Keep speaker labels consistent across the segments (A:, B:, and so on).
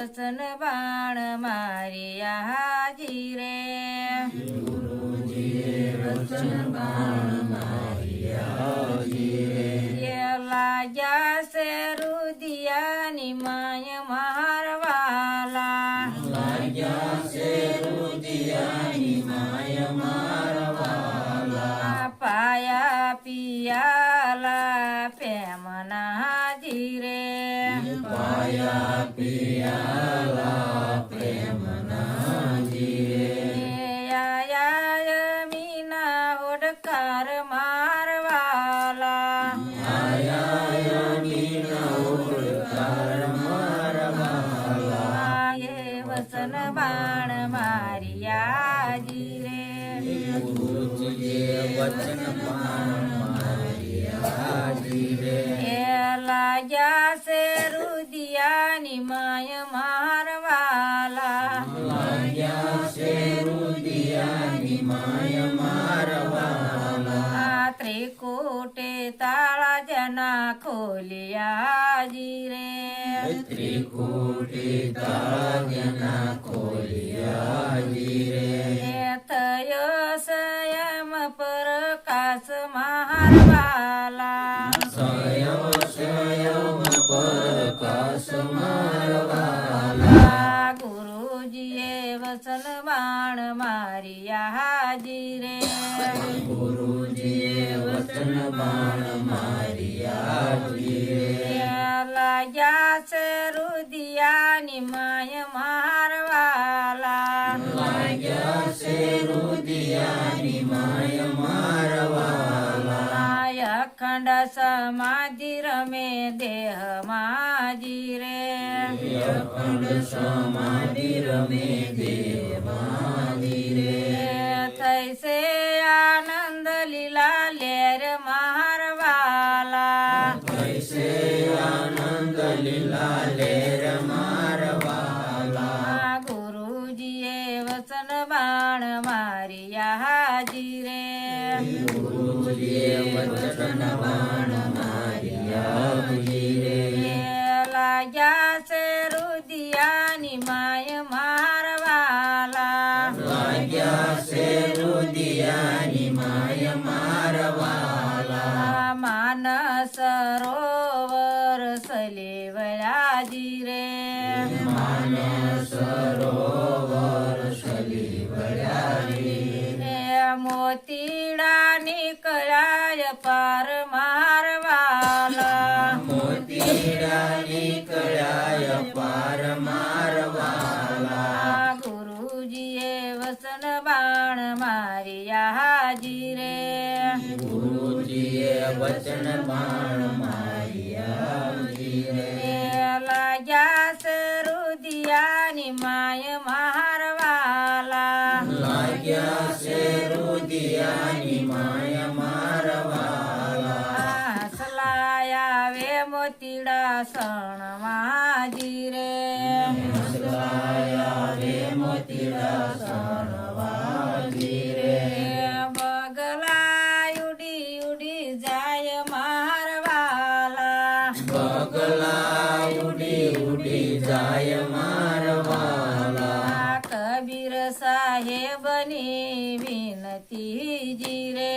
A: વચન બાણ મારિયા હાજી રે
B: ગુરુજીએ વચન બાણ માર્યા હાજી રે
A: લાગ્યા છે રુદિયાની માય મારવાલા
B: લાગ્યા છે રુદિયાની માય મારવાલા
A: પાયા પિયાલા પ્રેમના હાજી રે
B: પાયા પિયાલા પ્રેમના જીરે
A: આયા મીના ઓડકાર મારવાલા
B: આયા મીના ઓળકાર મારવાલા
A: એ વસન બાણ મારિયા જીરે
B: ગુરુજીએ વચન બાણ માર્યા જીરે
A: એ લાગ્યા છે રુદિયાની માય મારવાલા
B: લાગ્યા છે રુદિયાની માય મારવાલા
A: ત્રિકુટે તાળા જના ખોલિયા જીરે
B: ત્રિકુટી તાળા ખોલિયા જીરે
A: થયો સંયમ પ્રકાશ મારવાલા
B: સ્વયં પ્રકાશ મારવાલા
A: ગુરુજીએ વચન બાણ મારિયા હાજી રે
B: ગુરુજીએ વચન બાણ માર્યા જીરે
A: લાગ્યા છે રુદિયાની માય મારવાલા
B: લાગ્યા છે રુદિયાની માય મારવાલા
A: અખંડ સમાધિ રમે દેહ માજી રે
B: અખંડ સમાધિ રમે દેવાજી રે
A: થઈ છે આનંદ લીલા લેર મારવાલા
B: કૈસે આનંદ લીલા લેર મારવાલા
A: ગુરુજીએ વચન બાણ મારિયા હાજી રે
B: ગુરુજીએ વચન બાણ માર્યા જીરે
A: લાગ્યા છે રુદિયાની માય મારવાલા
B: લાગ્યા છે રુદિયાની માય મારવાલા
A: માનસ સરોવર સલેવયા જીરે
B: માનસ સરોવર સલી વળ્યા
A: મોતીડા નીકળ્યા પાર મારવાલા
B: મોતીડા નીકળ્યા પાર મારવાલા
A: ગુરુજીએ વચન બાણ મારિયા હાજી રે
B: ગુરુજીએ વચન બાણ માર્યા જીરે
A: લાગ્યા છે રુદિયાની માય મારવાલા
B: લાગ્યા છે રુદિયાની માય મારવાલા
A: સલાયા વે મોતીડા સણમાં જીરે
B: સલાયા રે મોતીડા સણવા જીરે
A: બગલા ઉડી ઉડી જાય મારવાલા
B: બગલા ઉડી ઉડી જાય મારવાલા
A: કબીર સાહેબની વિનતી જીરે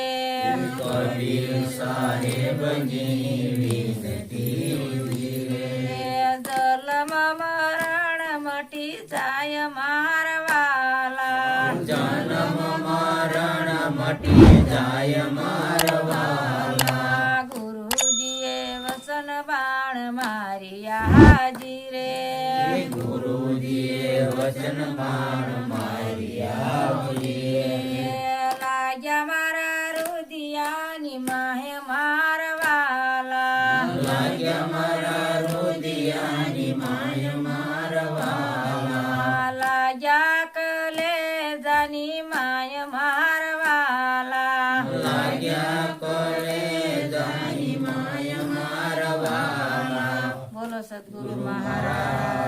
B: કબીર સાહેબની વિનતી જીરે
A: જલમ મરણ મટી જાય મારવાલા
B: જન્મ મરણ મટી જાય મારવાલા
A: ગુરુજીએ વચન બાણ મારિયા હાજી રે
B: ગુરુજીએ વચન બાણ માર્યા જીરે
A: લાગ્યા મારા રુદિયાની માહે મારવાલા
B: લાગ્યા મારા રુદિયાની માય મારવાલા
A: લાગ્યા કલેજાની માય મારવાલા
B: લાગ્યા કલેજાની માય મારવાલા
A: બોલો સદગુરુ મહારાજ